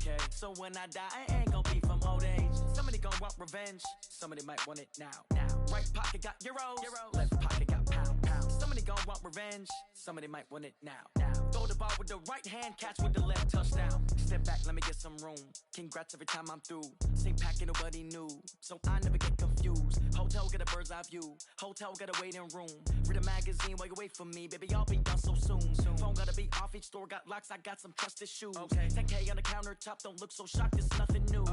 Okay, so when I die, I ain't gonna be from old age. Somebody gonna want revenge, somebody might want it now. Right pocket got euros, left pocket got pound. Somebody gonna want revenge, somebody might want it now. Throw the ball with the right hand, catch with the left, touchdown. Step back, let me get some room. Congrats every time I'm through. Same packet, nobody knew, so I never get confused. Hotel get a bird's eye view, hotel get a waiting room. Read a magazine while you wait for me, baby, I'll be done so soon. Phone gotta be off, each store got locks, I got some trusted shoes. 10K on the countertop, don't look so shocked, it's nothing new.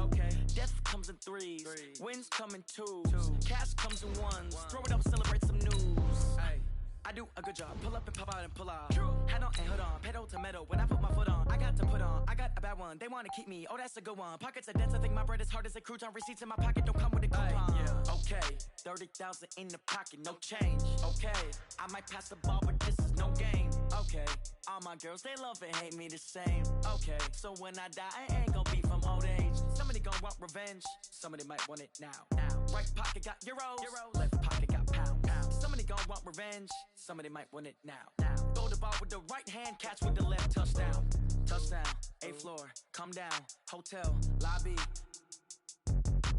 Death comes in threes, wins come in twos, cash comes in ones. Throw it up, celebrate some news. I do a good job, pull up and pop out and pull out. Head on and hood on, pedal to metal. When I put my foot on, I got to put on. I got a bad one, they wanna keep me, oh that's a good one. Pockets are dense, I think my bread is hard as a crouton. Receipts in my pocket don't come with a coupon. Okay, 30,000 in the pocket, no change. Okay, I might pass the ball, but this is no game. Okay, all my girls, they love and hate me the same. Okay, so when I die, I ain't gonna be from old age. Somebody gonna want revenge, somebody might want it now. Right pocket got euros, left pocket got pound. Somebody gonna want revenge, somebody might want it now. Throw the ball with the right hand, catch with the left, touchdown. Touchdown, 8th floor, come down, hotel, lobby.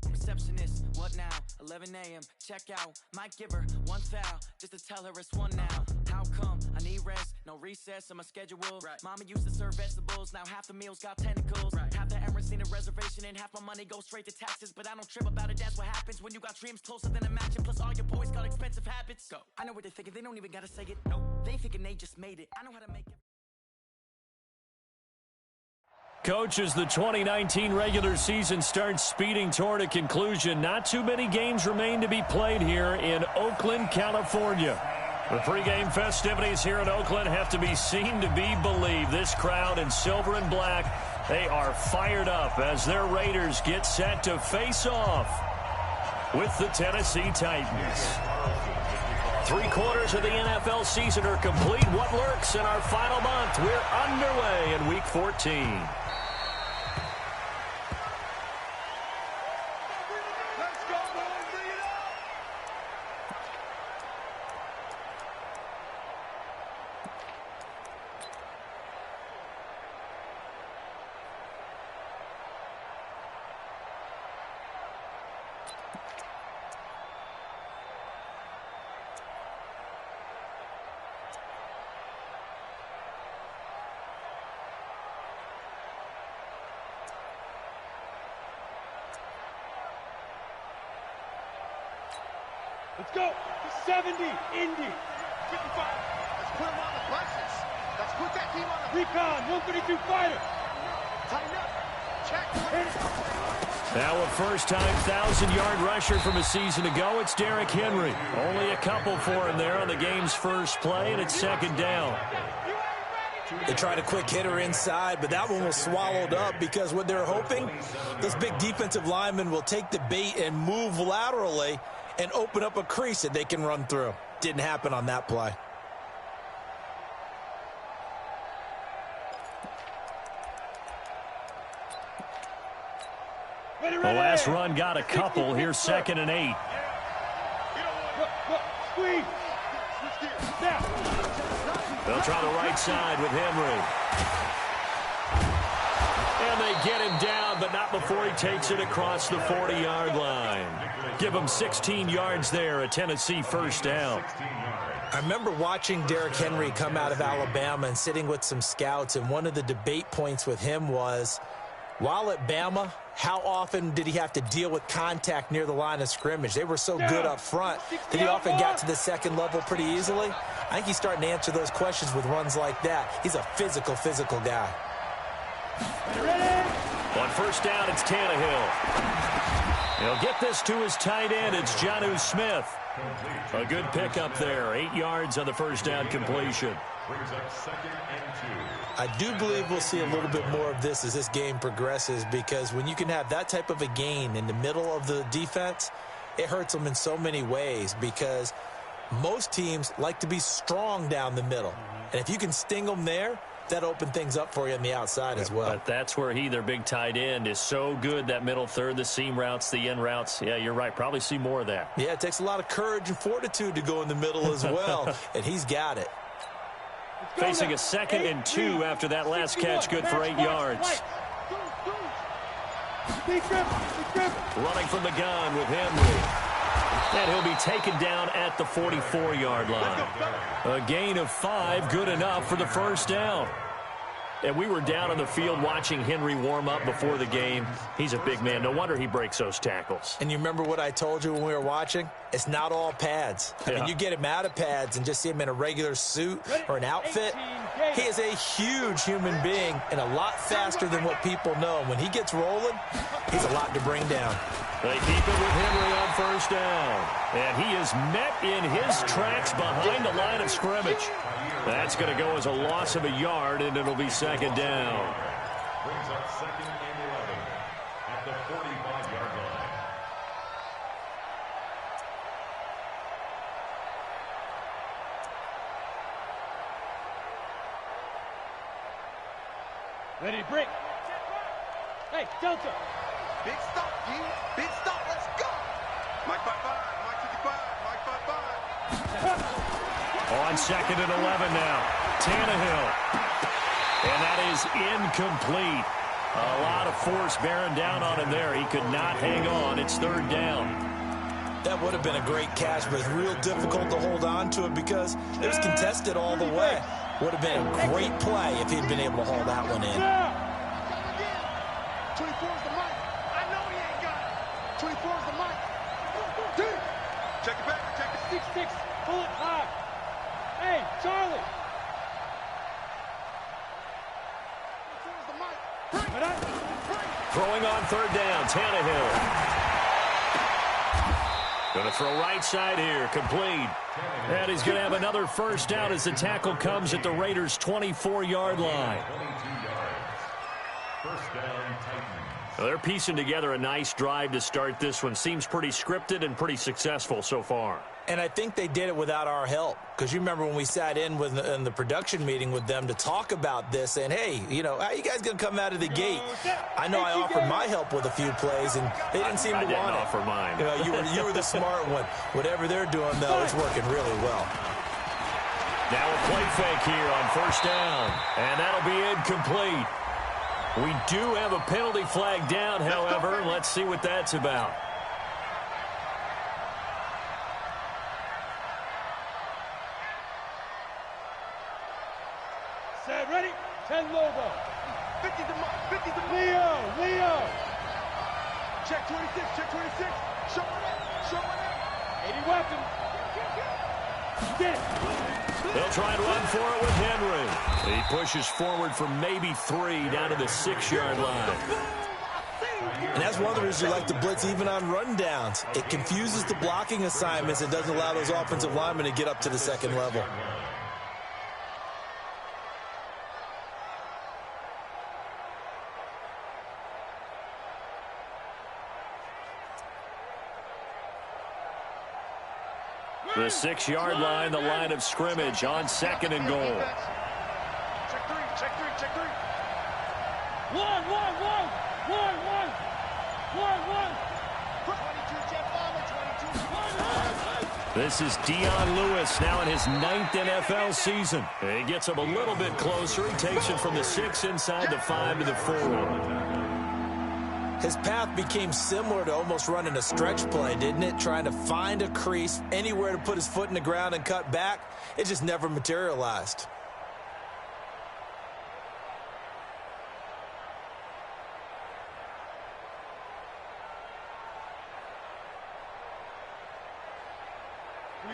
Receptionist, what now? 11 a.m., check out. Might give her one foul, just to tell her it's one now. How come? I need rest, no recess in my schedule. Mama used to serve vegetables, now half the meals got tentacles. Half the Emirates need a reservation and half my money goes straight to taxes. But I don't trip about it, that's what happens when you got dreams closer than a matching. Plus all your boys got expensive habits. Go. I know what they're thinking, they don't even gotta say it. Nope. They thinking they just made it. I know how to make it. Coach, as the 2019 regular season starts speeding toward a conclusion, not too many games remain to be played here in Oakland, California. The pregame festivities here in Oakland have to be seen to be believed. This crowd in silver and black, they are fired up as their Raiders get set to face off with the Tennessee Titans. 3/4 of the NFL season are complete. What lurks in our final month? We're underway in Week 14. Let's go. 70, Indy. 55. Let's put him on the buses. Let's put that team on the recon. 132 fighter. Tighten up. Check. Now a first-time 1,000-yard rusher from a season ago. It's Derrick Henry. Only a couple for him there on the game's first play, and it's second down. They tried a quick hitter inside, but that one was swallowed up because what they're hoping, this big defensive lineman will take the bait and move laterally and open up a crease that they can run through. Didn't happen on that play. The last run got a couple. Here's 2nd and 8. Squeeze. They'll try the right side with Henry. And they get him down, but not before he takes it across the 40-yard line. Give him 16 yards there, a Tennessee first down. I remember watching Derrick Henry come out of Alabama and sitting with some scouts, and one of the debate points with him was, while at Bama, how often did he have to deal with contact near the line of scrimmage? They were so good up front that he often got to the second level pretty easily. I think he's starting to answer those questions with runs like that. He's a physical guy. On first down, it's Tannehill. He'll get this to his tight end. It's Jonnu Smith. A good pickup there. 8 yards on the first down completion. I do believe we'll see a little bit more of this as this game progresses, because when you can have that type of a gain in the middle of the defense, it hurts them in so many ways, because most teams like to be strong down the middle. And if you can sting them there, that opened things up for you on the outside as well. But that's where their big tight end, is so good, that middle third, the seam routes, the in routes. Yeah, you're right. Probably see more of that. Yeah, it takes a lot of courage and fortitude to go in the middle as well, and he's got it. Facing a 2nd and 2 after that last catch, good for 8 yards. Running from the gun with Henry. And he'll be taken down at the 44-yard line. A gain of 5, good enough for the first down. And we were down on the field watching Henry warm up before the game. He's a big man. No wonder he breaks those tackles. And you remember what I told you when we were watching? It's not all pads. I mean, you get him out of pads and just see him in a regular suit or an outfit. He is a huge human being and a lot faster than what people know. And when he gets rolling, he's a lot to bring down. They keep it with Henry on first down. And he is met in his tracks behind the line of scrimmage. That's going to go as a loss of a yard, and it'll be second down. Brings up second and 11 at the 45-yard line. Ready, break. Hey, Delta. Big stop, G. Big stop. Let's go. Mike 5-5. Mike 55. Mike 5-5. On second and 11 now. Tannehill. And that is incomplete. A lot of force bearing down on him there. He could not hang on. It's third down. That would have been a great catch, but it's real difficult to hold on to it because it was contested all the way. Would have been a great play if he'd been able to haul that one in. 24's the mic. I know he ain't got it. 24's the mic. Check it back. Check it. 6-6. Pull it high. Hey, Charlie. 24's the mic. Throwing on third down, Tannehill. Going to throw right side here, complete. And he's going to have another first down as the tackle comes at the Raiders' 24-yard line. 22 yards. First down, Titans. Well, they're piecing together a nice drive to start this one. Seems pretty scripted and pretty successful so far. And I think they did it without our help. Because you remember when we sat in the production meeting with them to talk about this, and hey, you know, how you guys going to come out of the gate? I know I offered my help with a few plays, and they didn't seem to want it. I didn't offer mine. You know, you were the smart one. Whatever they're doing, though, it's working really well. Now a play fake here on first down, and that'll be incomplete. We do have a penalty flag down, however. Let's see what that's about. Set, ready? 10 Lobo. 50's the mic. 50's the mic. Leo. Check 26. Check 26. Show it up. Show it up. 80 weapons. Get it. They'll try and run for it with Henry. He pushes forward for maybe 3 down to the 6-yard line. And that's one of the reasons you like to blitz even on rundowns. It confuses the blocking assignments and doesn't allow those offensive linemen to get up to the second level. The 6-yard line, the line of scrimmage on second and goal. Check 3. Check 3. Check 3. 1. 22 jet bomber. 22. This is Dion Lewis now in his 9th NFL season. He gets him a little bit closer. He takes it from the 6 inside the 5 to the 4. His path became similar to almost running a stretch play, didn't it? Trying to find a crease, anywhere to put his foot in the ground and cut back. It just never materialized.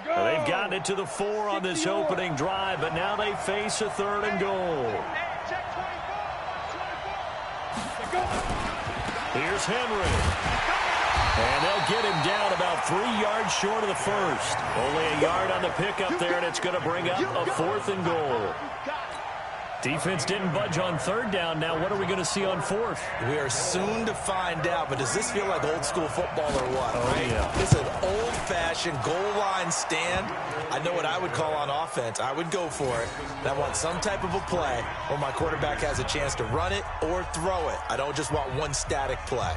Well, they've gotten it to the 4 on this opening drive, but now they face a 3rd and goal. Check 24. Here's Henry. And they'll get him down about 3 yards short of the first. Only a yard on the pickup there, and it's going to bring up a 4th and goal. Defense didn't budge on 3rd down. Now what are we going to see on 4th? We are soon to find out, but does this feel like old school football or what? Oh, right? yeah. It's an old-fashioned goal line stand. I know what I would call on offense. I would go for it. And I want some type of a play where my quarterback has a chance to run it or throw it. I don't just want one static play.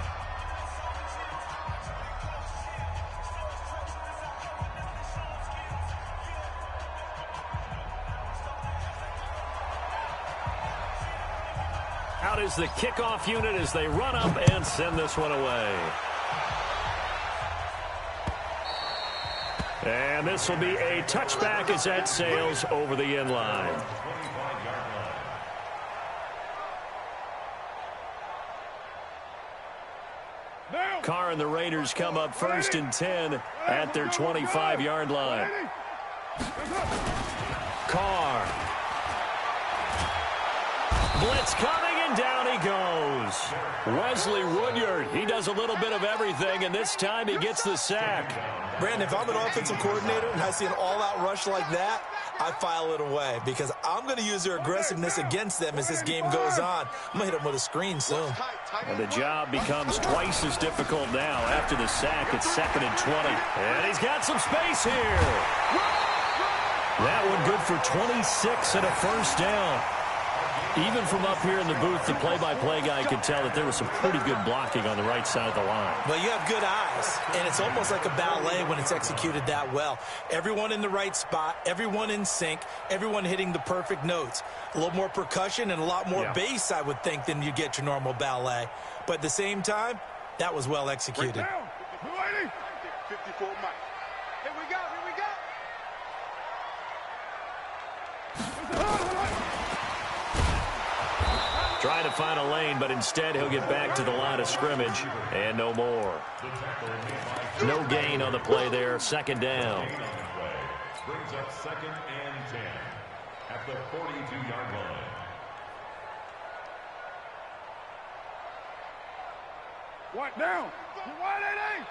out as the kickoff unit as they run up and send this one away. And this will be a touchback as that sails over the end line. Carr and the Raiders come up 1st and 10 at their 25-yard line. Carr. Blitz coming, and down he goes. Wesley Woodyard, he does a little bit of everything, and this time he gets the sack. Brandon, if I'm an offensive coordinator and I see an all-out rush like that, I file it away because I'm going to use their aggressiveness against them as this game goes on. I'm going to hit them with a screen soon. And the job becomes twice as difficult now. After the sack, it's 2nd and 20. And he's got some space here. That one good for 26 and a first down. Even from up here in the booth, the play-by-play guy could tell that there was some pretty good blocking on the right side of the line. Well, you have good eyes, and it's almost like a ballet when it's executed that well. Everyone in the right spot, everyone in sync, everyone hitting the perfect notes. A little more percussion and a lot more bass, I would think, than you get your normal ballet. But at the same time, that was well executed. 54 Mike. Here we go, here we go. Trying to find a lane, but instead he'll get back to the line of scrimmage, and no more. No gain on the play there, 2nd down. Brings up 2nd and 10 at the 42-yard line. What down? What it is?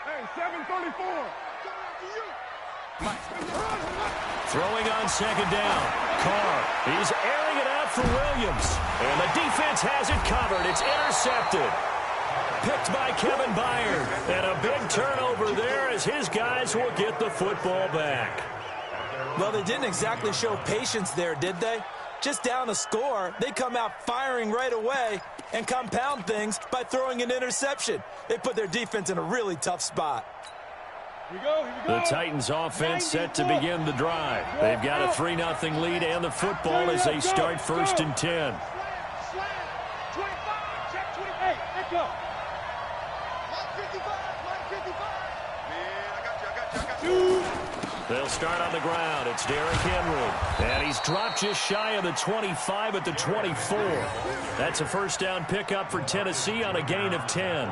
Hey, 734. Throwing on 2nd down. Carr, he's airing it out for Williams. And the defense has it covered. It's intercepted. Picked by Kevin Byard. And a big turnover there as his guys will get the football back. Well, they didn't exactly show patience there, did they? Just down a score, they come out firing right away and compound things by throwing an interception. They put their defense in a really tough spot. Here we go, here we go. The Titans offense set to begin the drive. They've got a 3-0 lead and the football as they start 1st and 10. Slam, 25, check 28, let go. Mike 55, Mike 55. Man, I got you. They'll start on the ground. It's Derrick Henry. And he's dropped just shy of the 25 at the 24. That's a first down pickup for Tennessee on a gain of 10.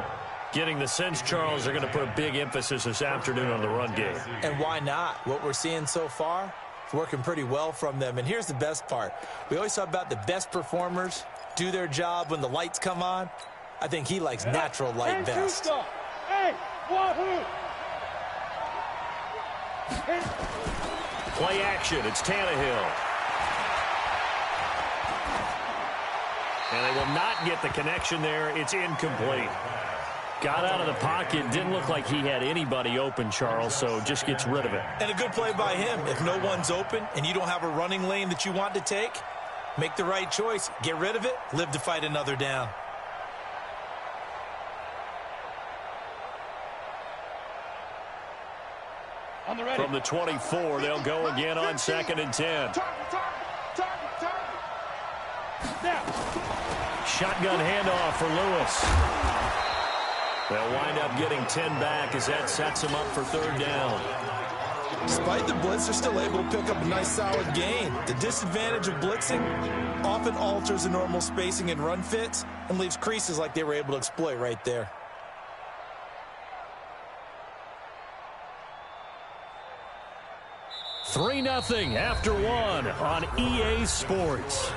Getting the sense, Charles, they're going to put a big emphasis this afternoon on the run game. And why not? What we're seeing so far, it's working pretty well from them. And here's the best part. We always talk about the best performers do their job when the lights come on. I think he likes natural light best. Hey, wahoo! Play action. It's Tannehill. And they will not get the connection there. It's incomplete. Got out of the pocket. Didn't look like he had anybody open, Charles, so just gets rid of it. And a good play by him. If no one's open and you don't have a running lane that you want to take, make the right choice. Get rid of it. Live to fight another down. From the 24, they'll go again on 2nd and 10. Shotgun handoff for Lewis. They'll wind up getting 10 back as that sets them up for 3rd down. Despite the blitz, they're still able to pick up a nice solid gain. The disadvantage of blitzing often alters the normal spacing and run fits and leaves creases like they were able to exploit right there. $3-0 after 1 on EA Sports.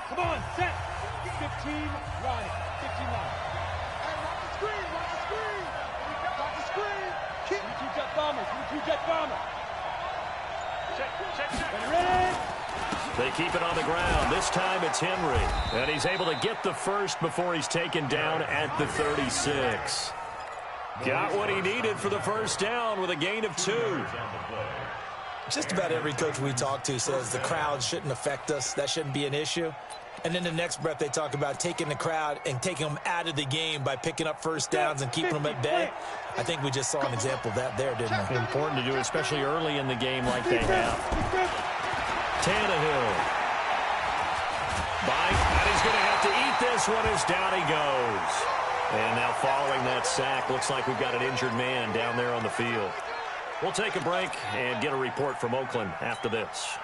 Come on, set. 15, line, 15 line. Hey, watch the screen, watch the screen. Watch the screen. Give me 2 jet bombers, give me 2 jet bombers. Check. Ready? They keep it on the ground. This time it's Henry. And he's able to get the first before he's taken down at the 36. Got what he needed for the first down with a gain of 2. Just about every coach we talk to says the crowd shouldn't affect us. That shouldn't be an issue. And then the next breath they talk about taking the crowd and taking them out of the game by picking up first downs and keeping them at bay. I think we just saw an example of that there, didn't we? Important to do, especially early in the game like they have. Tannehill. And he's going to have to eat this one as down he goes. And now following that sack, looks like we've got an injured man down there on the field. We'll take a break and get a report from Oakland after this.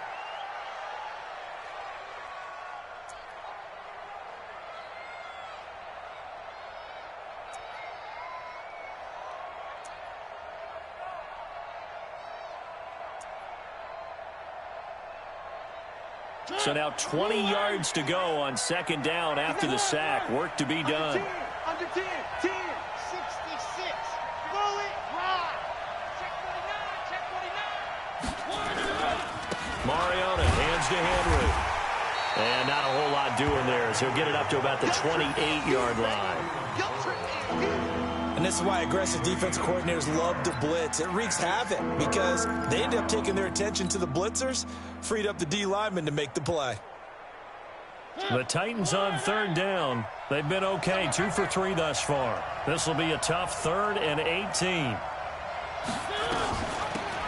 So now 20 yards to go on second down after the sack. Work to be done. Under 10, 10, 66. Roll it, ride. Check 49, check 49. Mariota hands to Henry. And not a whole lot doing there, so he'll get it up to about the 28-yard line. And this is why aggressive defensive coordinators love to blitz. It wreaks havoc because they end up taking their attention to the blitzers, freed up the D lineman to make the play. The Titans on third down. They've been okay, 2 for 3 thus far. This will be a tough 3rd and 18.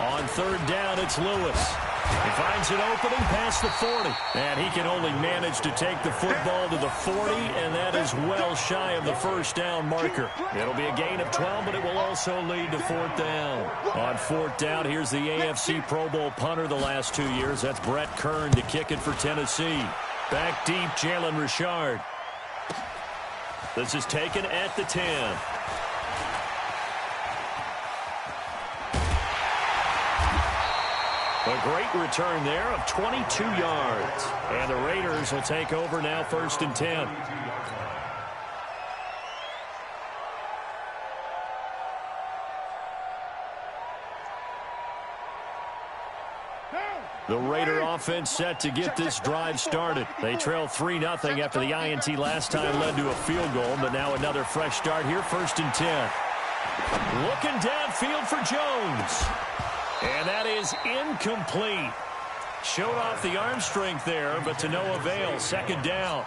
On third down, it's Lewis. He finds an opening past the 40. And he can only manage to take the football to the 40, and that is well shy of the first down marker. It'll be a gain of 12, but it will also lead to 4th down. On 4th down, here's the AFC Pro Bowl punter the last 2 years. That's Brett Kern to kick it for Tennessee. Back deep, Jalen Richard. This is taken at the 10. A great return there of 22 yards. And the Raiders will take over now 1st and 10. The Raider offense set to get this drive started. They trail 3-0 after the INT last time led to a field goal, but now another fresh start here, 1st and 10. Looking downfield for Jones. And that is incomplete. Showed off the arm strength there, but to no avail. 2nd down.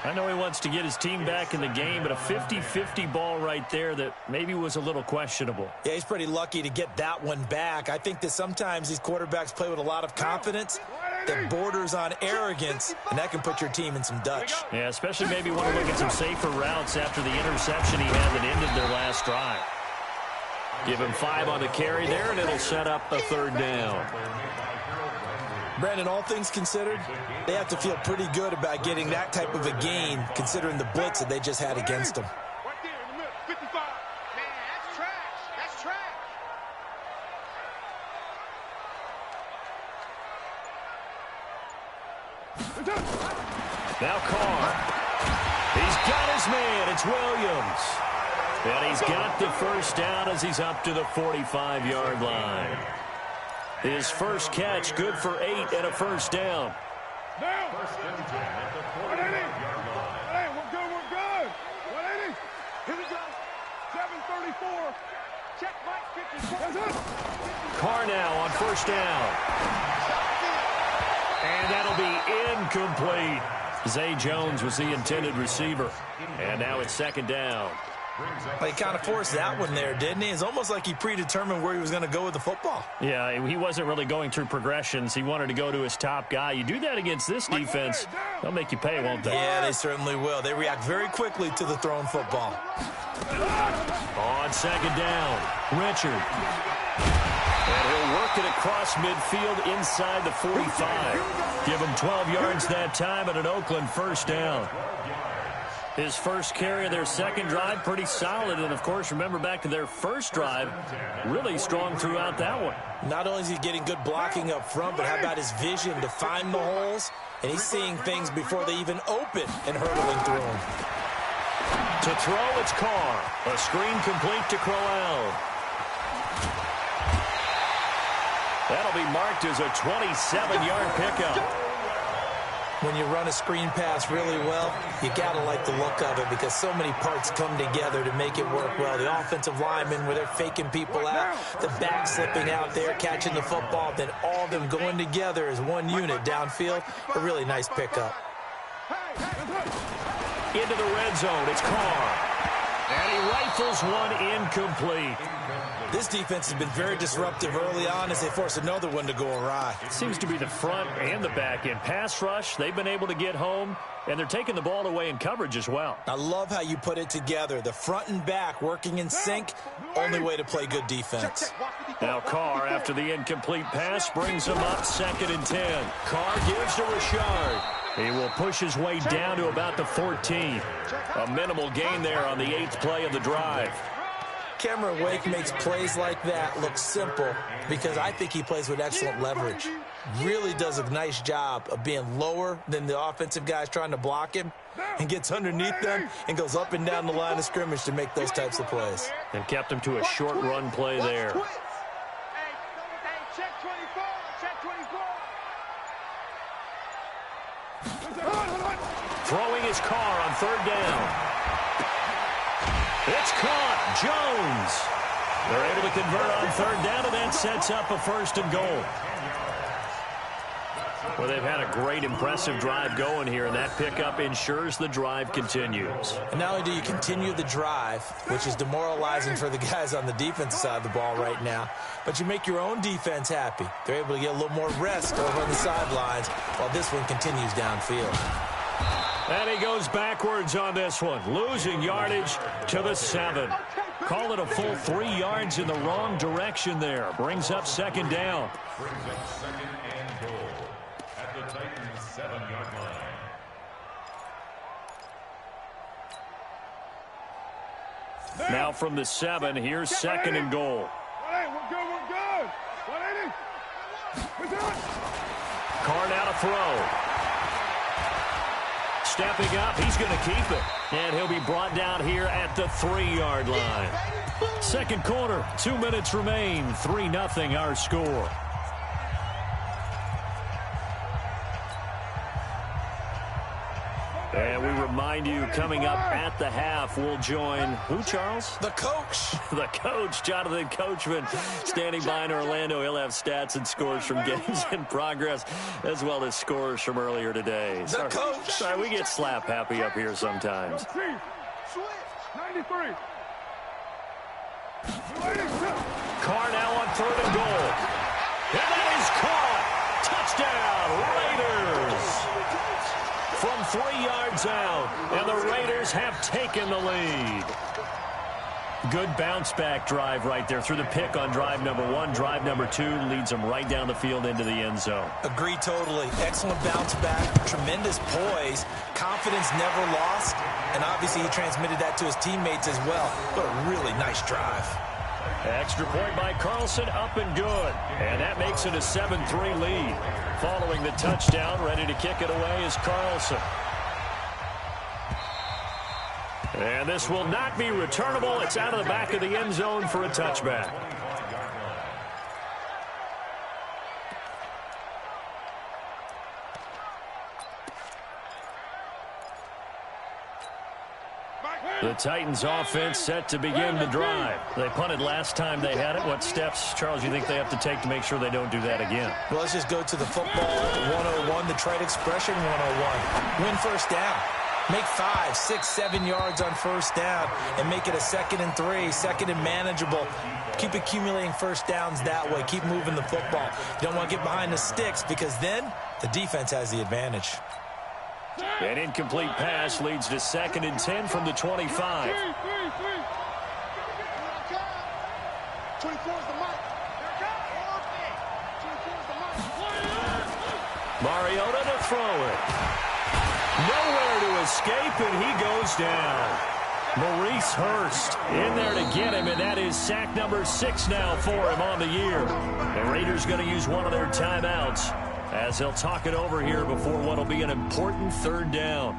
I know he wants to get his team back in the game, but a 50-50 ball right there that maybe was a little questionable. Yeah, he's pretty lucky to get that one back. I think that sometimes these quarterbacks play with a lot of confidence that borders on arrogance, and that can put your team in some Dutch. Yeah, especially maybe want to look at some safer routes after the interception he had that ended their last drive. Give him 5 on the carry there, and it'll set up a 3rd down. Brandon, all things considered, they have to feel pretty good about getting that type of a gain, considering the blitz that they just had against them. Right there in the middle, 55. Man, that's trash. That's trash. Now Carr. He's got his man. It's Williams. And he's got the first down as he's up to the 45-yard line. His first catch, good for 8 and a first down. Now. 180. Hey, we're good. 180. Here we go. 734. Check Mike 50. Carr now on first down. And that'll be incomplete. Zay Jones was the intended receiver. And now it's 2nd down. Well, he kind of forced that one there, didn't he? It's almost like he predetermined where he was going to go with the football. Yeah, he wasn't really going through progressions. He wanted to go to his top guy. You do that against this defense, they'll make you pay, won't they? Yeah, they certainly will. They react very quickly to the thrown football. On 2nd down, Richard. And he'll work it across midfield inside the 45. Give him 12 yards that time and an Oakland first down. His first carry of their second drive, pretty solid. And, of course, remember back to their first drive, really strong throughout that one. Not only is he getting good blocking up front, but how about his vision to find the holes? And he's seeing things before they even open and hurdling through them. To throw, it's Carr. A screen complete to Crowell. That'll be marked as a 27-yard pickup. When you run a screen pass really well, you got to like the look of it because so many parts come together to make it work well. The offensive linemen, where they're faking people out, the back slipping out there, catching the football, then all of them going together as one unit downfield. A really nice pickup. Into the red zone, it's Carr. And he rifles one incomplete. This defense has been very disruptive early on as they force another one to go awry. It seems to be the front and the back end. Pass rush, they've been able to get home, and they're taking the ball away in coverage as well. I love how you put it together. The front and back working in sync, only way to play good defense. Now Carr, after the incomplete pass, brings him up 2nd and 10. Carr gives to Richard. He will push his way down to about the 14. A minimal gain there on the 8th play of the drive. Cameron Wake makes plays like that look simple because I think he plays with excellent leverage. Really does a nice job of being lower than the offensive guys trying to block him and gets underneath them and goes up and down the line of scrimmage to make those types of plays. And kept him to a short run play there. Throwing his Carr on 3rd down. It's caught. Jones. They're able to convert on 3rd down, and that sets up a 1st and goal. Well, they've had a great, impressive drive going here, and that pickup ensures the drive continues. And not only do you continue the drive, which is demoralizing for the guys on the defensive side of the ball right now, but you make your own defense happy. They're able to get a little more rest over on the sidelines while this one continues downfield. And he goes backwards on this one, losing yardage to the 7. Call it a full 3 yards in the wrong direction there. Brings up 2nd down. Brings up 2nd and goal at the Titans' 7-yard line. Now from the 7, here's 2nd and goal. We're good. Carr now to throw. Stepping up, he's going to keep it. And he'll be brought down here at the 3-yard line. 2nd quarter, 2 minutes remain. 3-0 our score. And we remind you, coming up at the half, we'll join who, Charles? The coach. The coach, Jonathan Coachman, standing by in Orlando. He'll have stats and scores from games in progress, as well as scores from earlier today. The coach. Sorry, we get slap happy up here sometimes. 93. Carr now on 3rd and goal. And that is caught. Touchdown, Raiders. From 3 yards out, and the Raiders have taken the lead. Good bounce-back drive right there through the pick on drive number 1. Drive number 2 leads them right down the field into the end zone. Agree totally. Excellent bounce back, tremendous poise, confidence never lost, and obviously he transmitted that to his teammates as well. What a really nice drive. Extra point by Carlson, up and good. And that makes it a 7-3 lead. Following the touchdown, ready to kick it away is Carlson. And this will not be returnable. It's out of the back of the end zone for a touchback. The Titans offense set to begin the drive. They punted last time they had it. What steps, Charles, you think they have to take to make sure they don't do that again? Well, let's just go to the football 101, the trade expression 101. Win 1st down. Make 5, 6, 7 yards on 1st down and make it a 2nd and 3, 2nd and manageable. Keep accumulating 1st downs that way. Keep moving the football. You don't want to get behind the sticks because then the defense has the advantage. An incomplete pass leads to 2nd and 10 from the 25. Mariota to throw it. Nowhere to escape, and he goes down. Maurice Hurst in there to get him, and that is sack number 6 now for him on the year. The Raiders going to use one of their timeouts as they'll talk it over here before what will be an important 3rd down.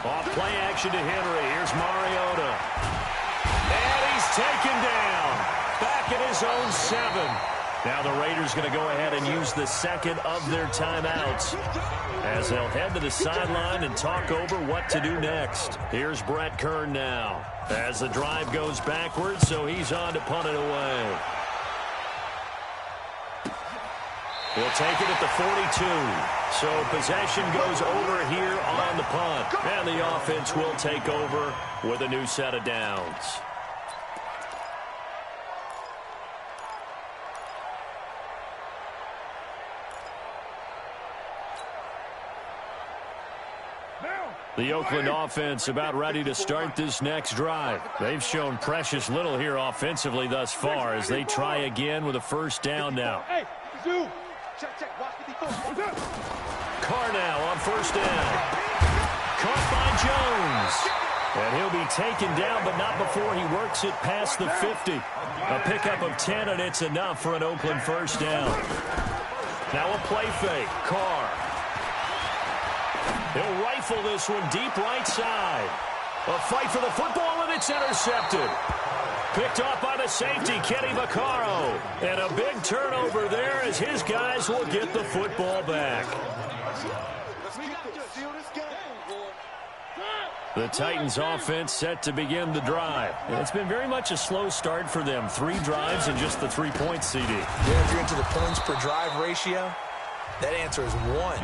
Off play action to Henry. Here's Mariota. And he's taken down. Back at his own 7. Now the Raiders going to go ahead and use the second of their timeouts as they'll head to the sideline and talk over what to do next. Here's Brett Kern now as the drive goes backwards, so he's on to punt it away. We'll take it at the 42. So possession goes over here on the punt. And the offense will take over with a new set of downs. The Oakland offense about ready to start this next drive. They've shown precious little here offensively thus far as they try again with a first down now. Carr now on first down. Caught by Jones. And he'll be taken down, but not before he works it past the 50. A pickup of 10, and it's enough for an Oakland first down. Now a play fake. Carr. He'll rifle this one deep right side. A fight for the football, and it's intercepted. Picked off by the safety, Kenny Vaccaro. And a big turnover there as his guys will get the football back. The Titans offense set to begin the drive. It's been very much a slow start for them. 3 drives and just the 3 points, CD. Yeah, if you're into the points per drive ratio, that answer is 1.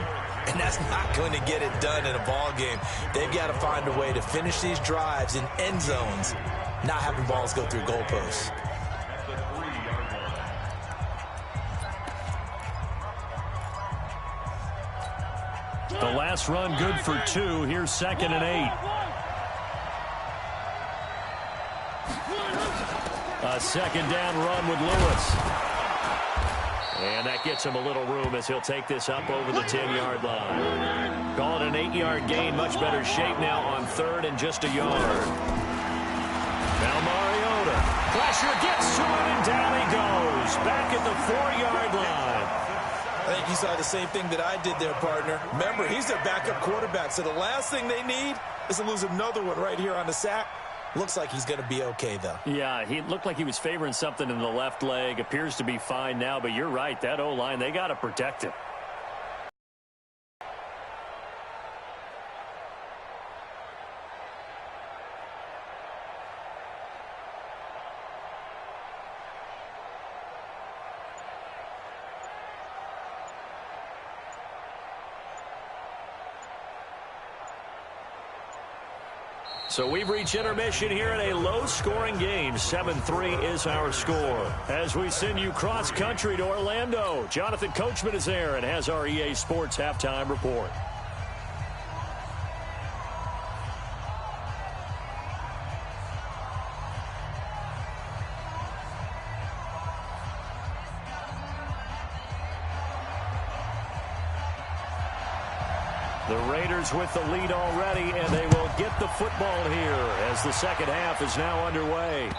And that's not going to get it done in a ball game. They've got to find a way to finish these drives in end zones, not having balls go through goalposts. The last run good for 2. Here's 2nd and 8. A second down run with Lewis. And that gets him a little room as he'll take this up over the 10-yard line. Call it an 8-yard gain. Much better shape now on 3rd and just a yard. Now Mariota. Pressure gets to it, and down he goes. Back at the 4-yard line. I think you saw the same thing that I did there, partner. Remember, he's their backup quarterback, so the last thing they need is to lose another one right here on the sack. Looks like he's going to be okay, though. Yeah, he looked like he was favoring something in the left leg. Appears to be fine now, but you're right. That O-line, they got to protect him. So we've reached intermission here in a low-scoring game. 7-3 is our score. As we send you cross-country to Orlando, Jonathan Coachman is there and has our EA Sports halftime report. The Raiders with the lead already, and they will get the football here as the second half is now underway.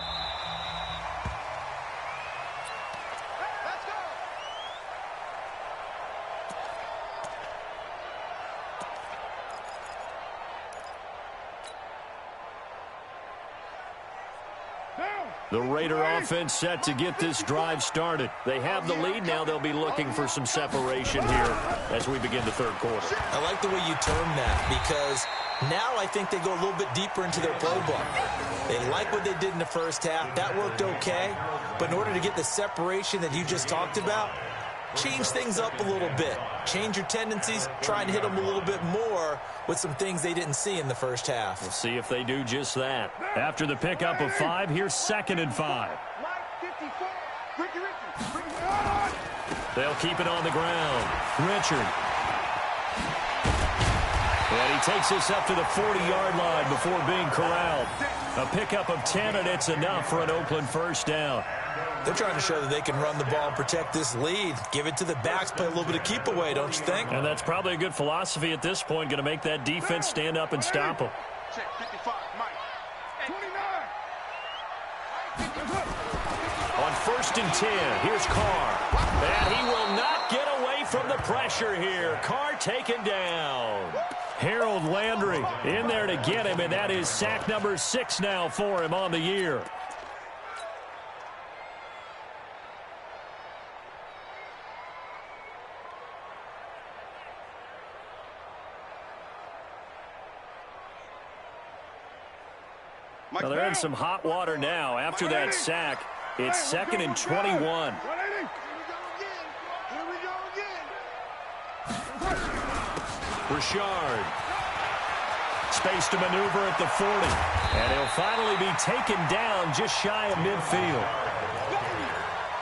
The Raider offense set to get this drive started. They have the lead. Now they'll be looking for some separation here as we begin the third quarter. I like the way you term that because now I think they go a little bit deeper into their playbook. They like what they did in the first half. That worked okay. But in order to get the separation that you just talked about, change things up a little bit. Change your tendencies. Try and hit them a little bit more with some things they didn't see in the first half. We'll see if they do just that. After the pickup of 5, here's 2nd and 5. They'll keep it on the ground. Richard. And he takes this up to the 40-yard line before being corralled. A pickup of 10, and it's enough for an Oakland first down. They're trying to show that they can run the ball and protect this lead. Give it to the backs, play a little bit of keep away, don't you think? And that's probably a good philosophy at this point, going to make that defense stand up and stop them. Check 55, Mike. 29. On 1st and 10, here's Carr. And he will not get away from the pressure here. Carr taken down. Harold Landry in there to get him, and that is sack number 6 now for him on the year. Well, they're in some hot water now. After that sack, it's 2nd and 21. Richard. Space to maneuver at the 40. And he'll finally be taken down just shy of midfield.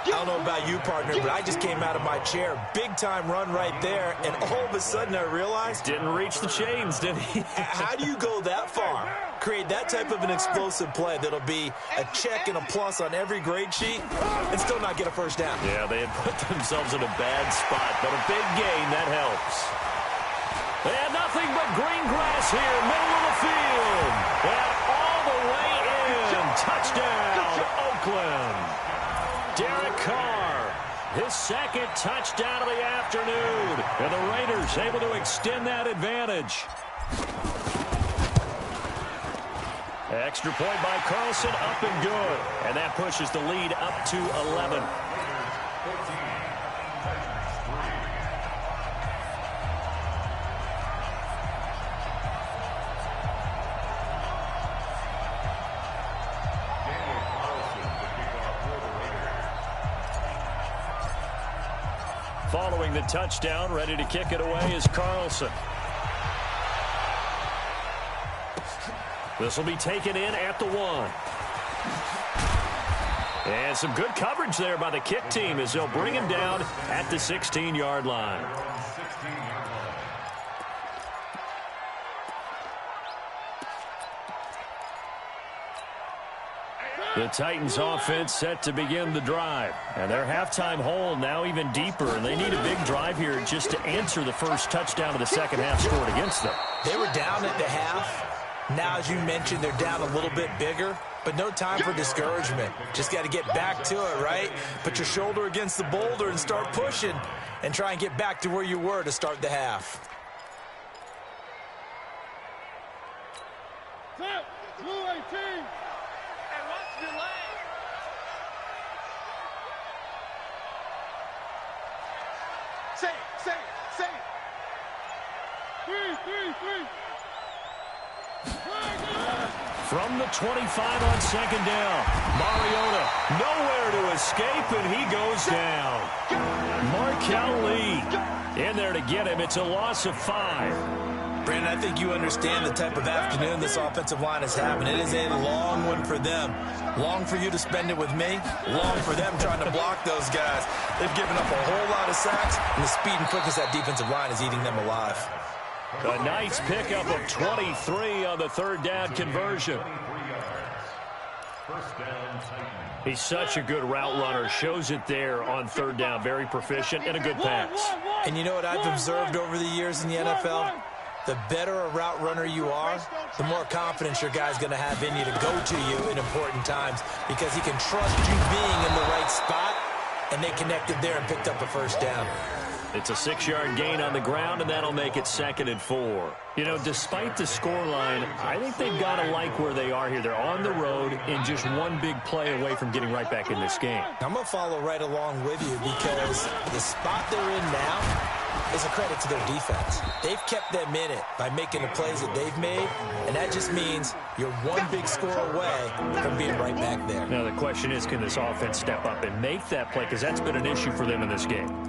I don't know about you, partner, but I just came out of my chair. Big-time run right there, and all of a sudden I realized... Didn't reach the chains, did he? How do you go that far? Create that type of an explosive play that'll be a check and a plus on every grade sheet and still not get a first down. Yeah, they had put themselves in a bad spot, but a big gain, that helps. They had nothing but green grass here, middle of the field. And all the way in. Touchdown, Oakland. Derek Carr, his 2nd touchdown of the afternoon. And the Raiders able to extend that advantage. Extra point by Carlson, up and good. And that pushes the lead up to 11. Following the touchdown, ready to kick it away is Carlson. This will be taken in at the 1. And some good coverage there by the kick team as they'll bring him down at the 16-yard line. The Titans offense set to begin the drive. And their halftime hole now even deeper. And they need a big drive here just to answer the first touchdown of the second half scored against them. They were down at the half. Now, as you mentioned, they're down a little bit bigger. But no time for discouragement. Just got to get back to it, right? Put your shoulder against the boulder and start pushing. And try and get back to where you were to start the half. From the 25 on 2nd down. Mariota nowhere to escape, and he goes down. Markel Lee in there to get him. It's a loss of 5. Brandon, I think you understand the type of afternoon this offensive line is having. It is a long one for them. Long for you to spend it with me. Long for them trying to block those guys. They've given up a whole lot of sacks, and the speed and quickness that defensive line is eating them alive. A nice pickup of 23 on the 3rd down conversion. He's such a good route runner. Shows it there on 3rd down. Very proficient and a good pass. And you know what I've observed over the years in the NFL? The better a route runner you are, the more confidence your guy's going to have in you to go to you in important times because he can trust you being in the right spot, and they connected there and picked up a first down. It's a 6-yard gain on the ground, and that'll make it 2nd and 4. You know, despite the scoreline, I think they've got to like where they are here. They're on the road and just one big play away from getting right back in this game. I'm going to follow right along with you because the spot they're in now is a credit to their defense. They've kept them in it by making the plays that they've made, and that just means you're one big score away from being right back there. Now, the question is, can this offense step up and make that play? Because that's been an issue for them in this game.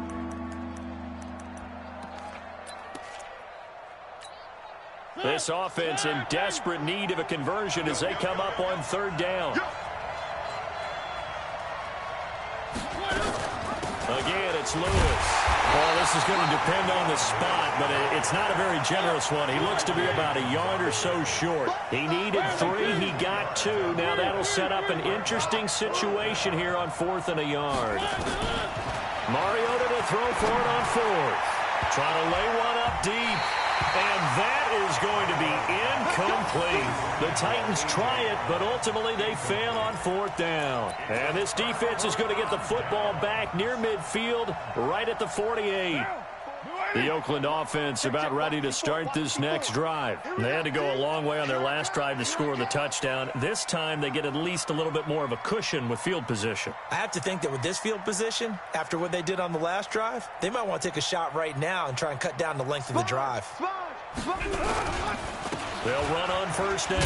This offense in desperate need of a conversion as they come up on 3rd down. Again, it's Lewis. Well, this is going to depend on the spot, but it's not a very generous one. He looks to be about a yard or so short. He needed 3. He got 2. Now that'll set up an interesting situation here on 4th and a yard. Mariota to throw for it on 4th. Trying to lay one up deep. And that is going to be incomplete. The Titans try it, but ultimately they fail on 4th down. And this defense is going to get the football back near midfield, right at the 48. The Oakland offense about ready to start this next drive. They had to go a long way on their last drive to score the touchdown. This time they get at least a little bit more of a cushion with field position. I have to think that with this field position, after what they did on the last drive, they might want to take a shot right now and try and cut down the length of the drive. They'll run on first down.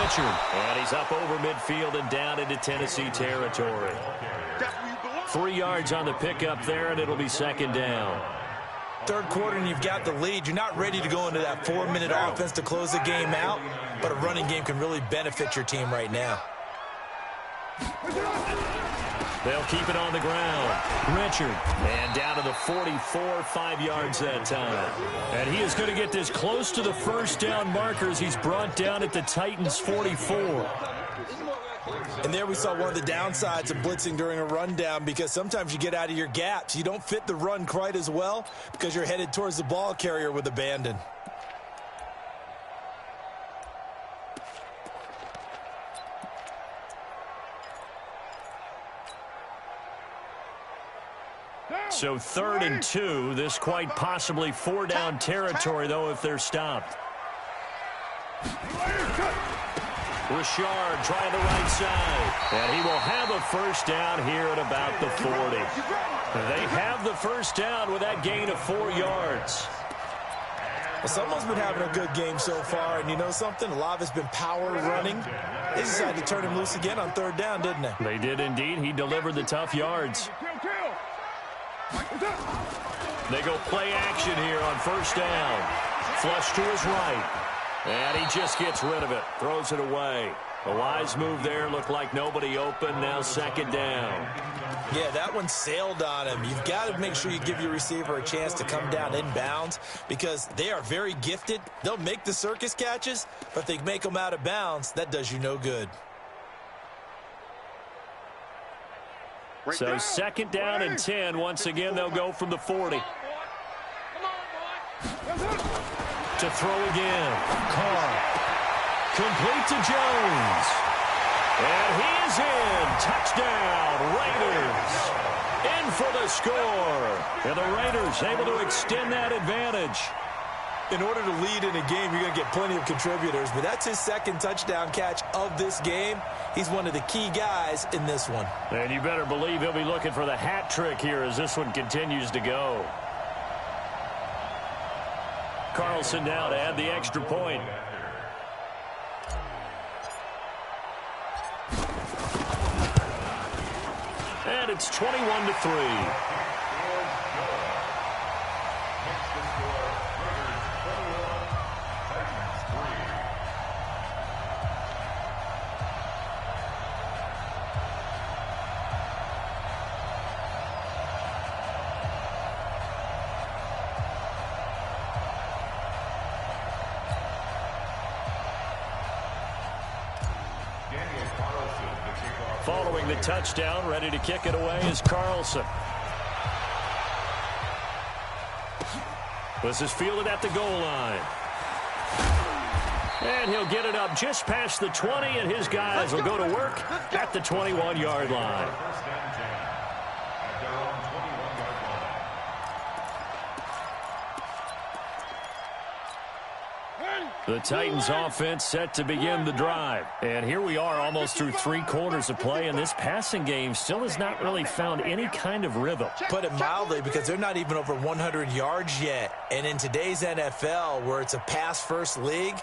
Richard. And he's up over midfield and down into Tennessee territory. 3 yards on the pickup there, and it'll be second down. Third quarter and you've got the lead. You're not ready to go into that 4-minute offense to close the game out, but a running game can really benefit your team right now. They'll keep it on the ground. Richard. And down to the 44, 5 yards that time. And he is going to get this close to the first down markers. He's brought down at the Titans' 44. And there we saw one of the downsides of blitzing during a rundown, because sometimes you get out of your gaps. You don't fit the run quite as well because you're headed towards the ball carrier with abandon. So 3rd and 2. This quite possibly 4-down territory, though, if they're stopped. Richard trying the right side. And he will have a first down here at about the 40. They have the first down with that gain of 4 yards. Well, someone's been having a good game so far, and you know something? A lot of it's been power running. They decided to turn him loose again on 3rd down, didn't they? They did indeed. He delivered the tough yards. They go play action here on first down. Flush to his right. And he just gets rid of it. Throws it away. A wise move there. Looked like nobody open. Now second down. Yeah, that one sailed on him. You've got to make sure you give your receiver a chance to come down inbounds, because they are very gifted. They'll make the circus catches, but if they make them out of bounds, that does you no good. So 2nd down and 10. Once again, they'll go from the 40. To throw again. Carr. Complete to Jones. And he is in. Touchdown, Raiders. In for the score. And the Raiders able to extend that advantage. In order to lead in a game, you're going to get plenty of contributors, but that's his 2nd touchdown catch of this game. He's one of the key guys in this one. And you better believe he'll be looking for the hat trick here as this one continues to go. Carlson now to add the extra point. And it's 21-3. Following the touchdown, ready to kick it away is Carlson. This is fielded at the goal line. And he'll get it up just past the 20, and his guys will go to work at the 21-yard line. The Titans offense set to begin the drive. And here we are almost through 3 quarters of play, and this passing game still has not really found any kind of rhythm. Put it mildly, because they're not even over 100 yards yet. And in today's NFL, where it's a pass-first league,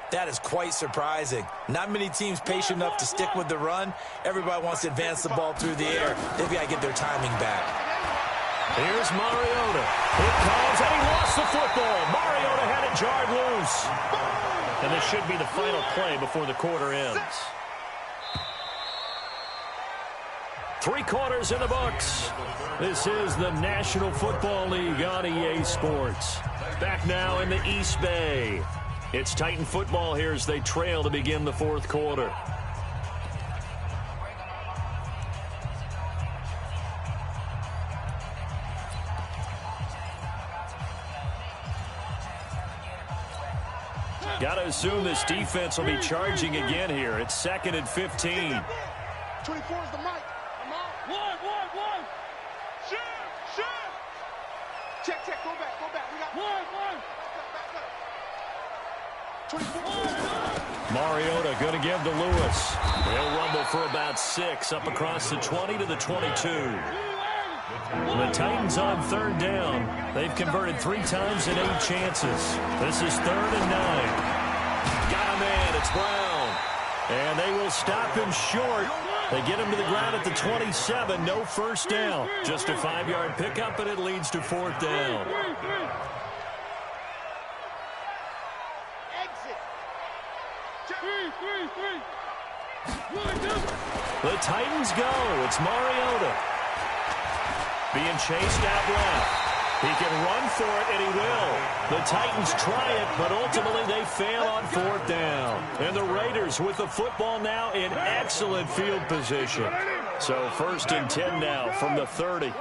that is quite surprising. Not many teams patient enough to stick with the run. Everybody wants to advance the ball through the air. They've got to get their timing back. Here's Mariota. It comes, and he lost the football. Mariota had it jarred loose. And this should be the final play before the quarter ends. 3 quarters in the books. This is the National Football League on EA Sports. Back now in the East Bay. It's Titan football here as they trail to begin the 4th quarter. Got to assume this defense will be charging again here. It's 2nd and 15. 24 is the mic. Come on. One. Shoot. Check, check, go back, go back. We got One. back up. 24. Mariota going to give to Lewis. He'll rumble for about 6 up across the 20 to the 22. The Titans on third down. They've converted 3 times in 8 chances. This is 3rd and 9. Got a man. It's Brown. And they will stop him short. They get him to the ground at the 27. No first down. Just a 5-yard pickup, and it leads to 4th down. Exit. The Titans go. It's Mariota. Being chased out left. He can run for it, and he will. The Titans try it, but ultimately they fail on 4th down. And the Raiders with the football now in excellent field position. So 1st and 10 now from the 30.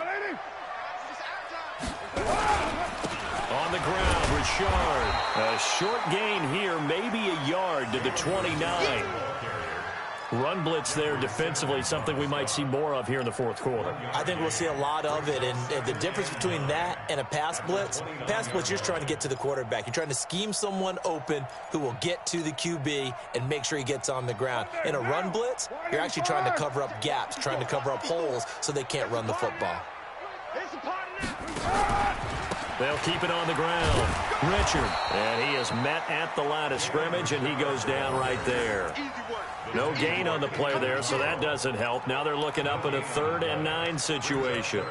On the ground, Richard. A short gain here, maybe a yard to the 29. Run blitz there defensively, something we might see more of here in the 4th quarter. I think we'll see a lot of it, and the difference between that and a pass blitz, you're just trying to get to the quarterback. You're trying to scheme someone open who will get to the QB and make sure he gets on the ground. In a run blitz, you're actually trying to cover up gaps, trying to cover up holes so they can't run the football. They'll keep it on the ground. Richard, and he is met at the line of scrimmage, and he goes down right there. No gain on the play there, so that doesn't help. Now they're looking up at a 3rd and 9 situation.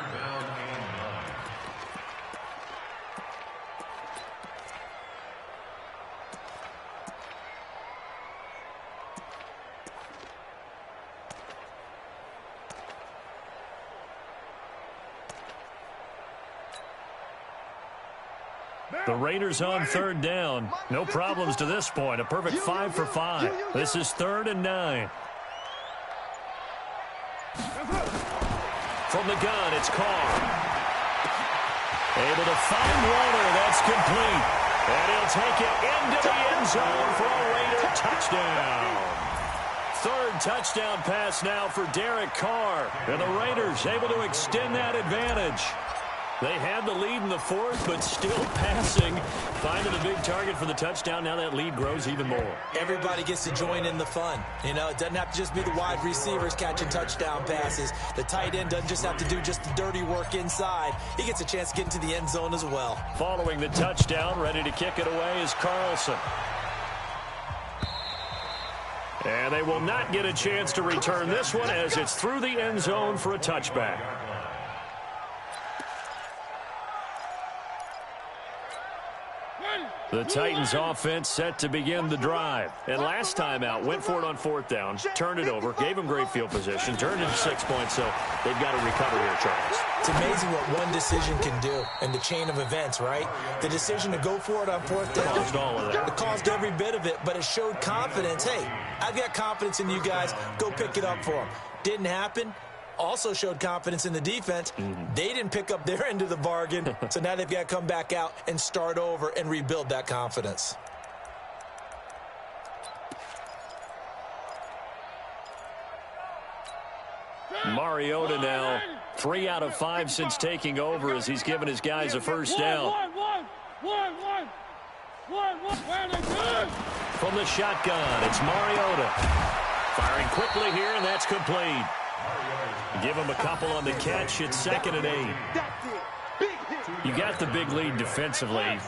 The Raiders on 3rd down. No problems to this point. A perfect 5 for 5. This is 3rd and 9. From the gun, it's Carr. Able to find Warner. That's complete. And he'll take it into the end zone for a Raider touchdown. 3rd touchdown pass now for Derek Carr. And the Raiders able to extend that advantage. They had the lead in the 4th, but still passing. Finding the big target for the touchdown. Now that lead grows even more. Everybody gets to join in the fun. You know, it doesn't have to just be the wide receivers catching touchdown passes. The tight end doesn't just have to do just the dirty work inside. He gets a chance to get into the end zone as well. Following the touchdown, ready to kick it away is Carlson. And they will not get a chance to return this one as it's through the end zone for a touchback. The Titans offense set to begin the drive. And last time out, went for it on 4th down, turned it over, gave them great field position, turned into 6 points, so they've got to recover here, Charles. It's amazing what one decision can do in the chain of events, right? The decision to go for it on 4th down. Caused all of that. It caused every bit of it, but it showed confidence. Hey, I've got confidence in you guys. Go pick it up for them. Didn't happen. Also showed confidence in the defense. They didn't pick up their end of the bargain, so now they've got to come back out and start over and rebuild that confidence. Mariota now 3 out of 5 since taking over as he's given his guys a first down. From the shotgun, it's Mariota. Firing quickly here, and that's complete. Give him a couple on the catch. It's 2nd and 8. You got the big lead defensively.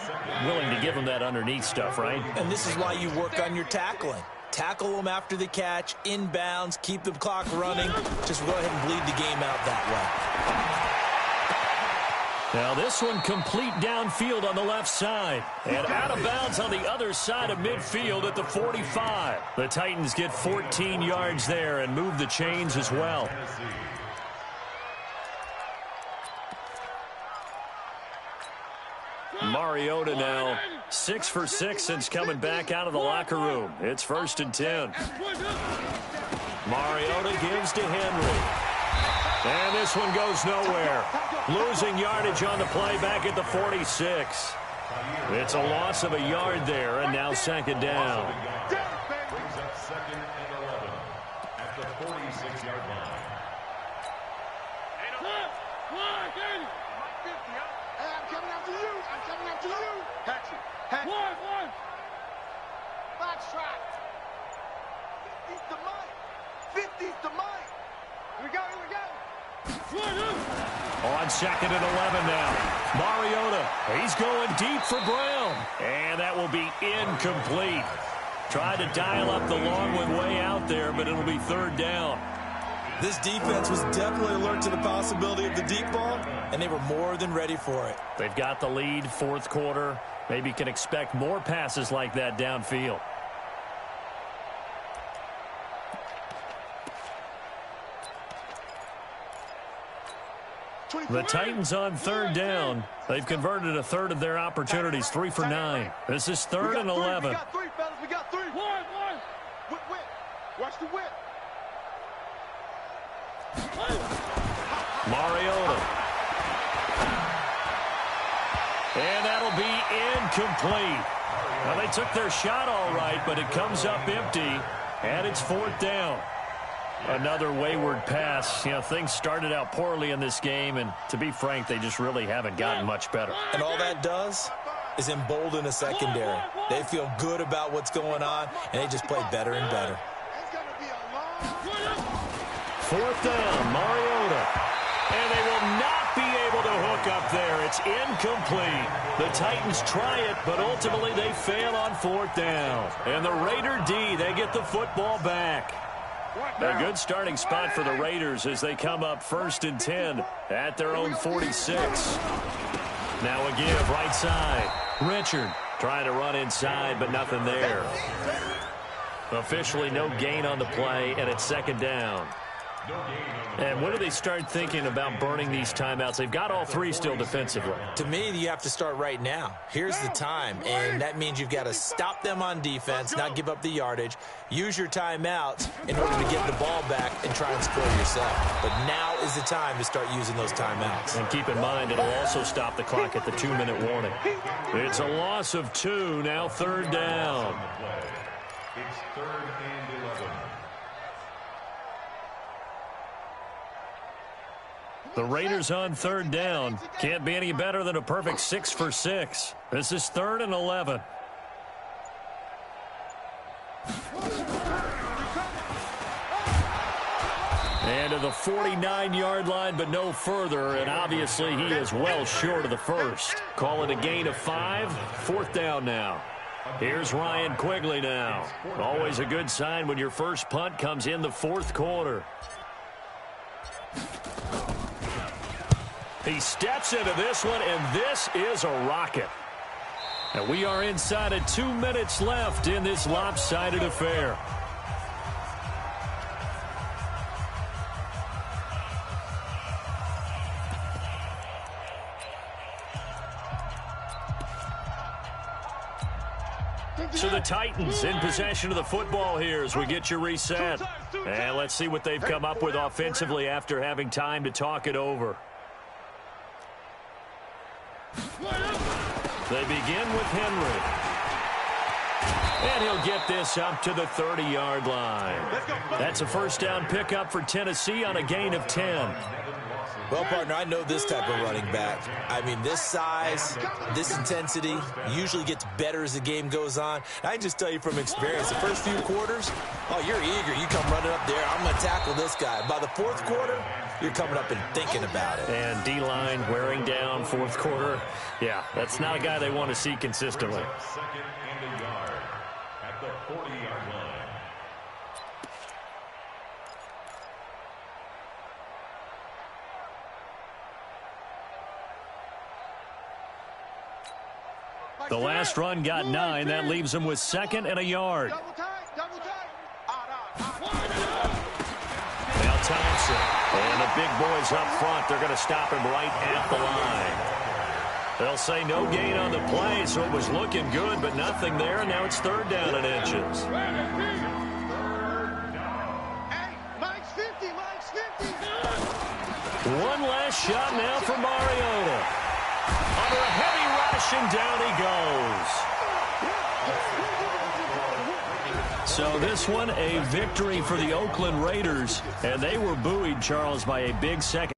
Willing to give him that underneath stuff, right? And this is why you work on your tackling. Tackle them after the catch, inbounds, keep the clock running. Just go ahead and bleed the game out that way. Now this one complete downfield on the left side. And out of bounds on the other side of midfield at the 45. The Titans get 14 yards there and move the chains as well. Mariota now 6 for 6 since coming back out of the locker room. It's 1st and 10. Mariota gives to Henry. And this one goes nowhere. Losing yardage on the play back at the 46. It's a loss of a yard there, and now 2nd down. Brings up 2nd and 11 at the 46-yard line. I'm coming after you. I'm coming after you. Hatchet. Hatchet. One. Box track. 50's the mic. 50's the mic. Here we go. On 2nd and 11 now. Mariota, he's going deep for Brown. And that will be incomplete. Tried to dial up the long one way out there, but it'll be 3rd down. This defense was definitely alert to the possibility of the deep ball, and they were more than ready for it. They've got the lead, 4th quarter. Maybe can expect more passes like that downfield. The Titans on 3rd down. They've converted a third of their opportunities, 3 for 9. This is 3rd and 11. We got 3, fellas. We got 3. One. Whip. Watch the whip. Mariota. And that'll be incomplete. Now, they took their shot all right, but it comes up empty, and it's 4th down. Another wayward pass. You know, things started out poorly in this game, and to be frank, they just really haven't gotten much better. And all that does is embolden a secondary. They feel good about what's going on, and they just play better and better. It's going to be a long... 4th down, Mariota. And they will not be able to hook up there. It's incomplete. The Titans try it, but ultimately they fail on 4th down. And the Raider D, they get the football back. A good starting spot for the Raiders as they come up 1st and 10 at their own 46. Now a give right side. Richard trying to run inside, but nothing there. Officially no gain on the play, and it's 2nd down. And when do they start thinking about burning these timeouts? They've got all 3 still defensively. To me, you have to start right now. Here's the time, and that means you've got to stop them on defense, not give up the yardage, use your timeouts in order to get the ball back and try and score yourself. But now is the time to start using those timeouts. And keep in mind, it'll also stop the clock at the 2-minute warning. It's a loss of 2, now 3rd down. It's 3rd and 11. The Raiders on 3rd down. Can't be any better than a perfect 6 for 6. This is 3rd and 11. And to the 49-yard line, but no further. And obviously he is well short of the first. Call it a gain of 5. 4th down now. Here's Ryan Quigley now. Always a good sign when your first punt comes in the 4th quarter. He steps into this one, and this is a rocket. And we are inside of 2 minutes left in this lopsided affair. So the Titans in possession of the football here as we get you reset. And let's see what they've come up with offensively after having time to talk it over. They begin with Henry. And he'll get this up to the 30-yard line. That's a 1st down pickup for Tennessee on a gain of 10. Well, partner, I know this type of running back. I mean, this size, this intensity usually gets better as the game goes on. I can just tell you from experience, the first few quarters, oh, you're eager. You come running up there, I'm going to tackle this guy. By the 4th quarter, you're coming up and thinking about it. And D-line wearing down 4th quarter. Yeah, that's not a guy they want to see consistently. 2nd and a yard at the 40-yard line. The last run got 9. That leaves them with 2nd and a yard. Double tight. Now Thompson. And the big boys up front. They're going to stop him right at the line. They'll say no gain on the play, so it was looking good, but nothing there. Now it's 3rd down and inches. Hey, Mike's 50. One last shot now for Mariota. Under a heavy rush, and down he goes. So this one, a victory for the Oakland Raiders, and they were buoyed, Charles, by a big second.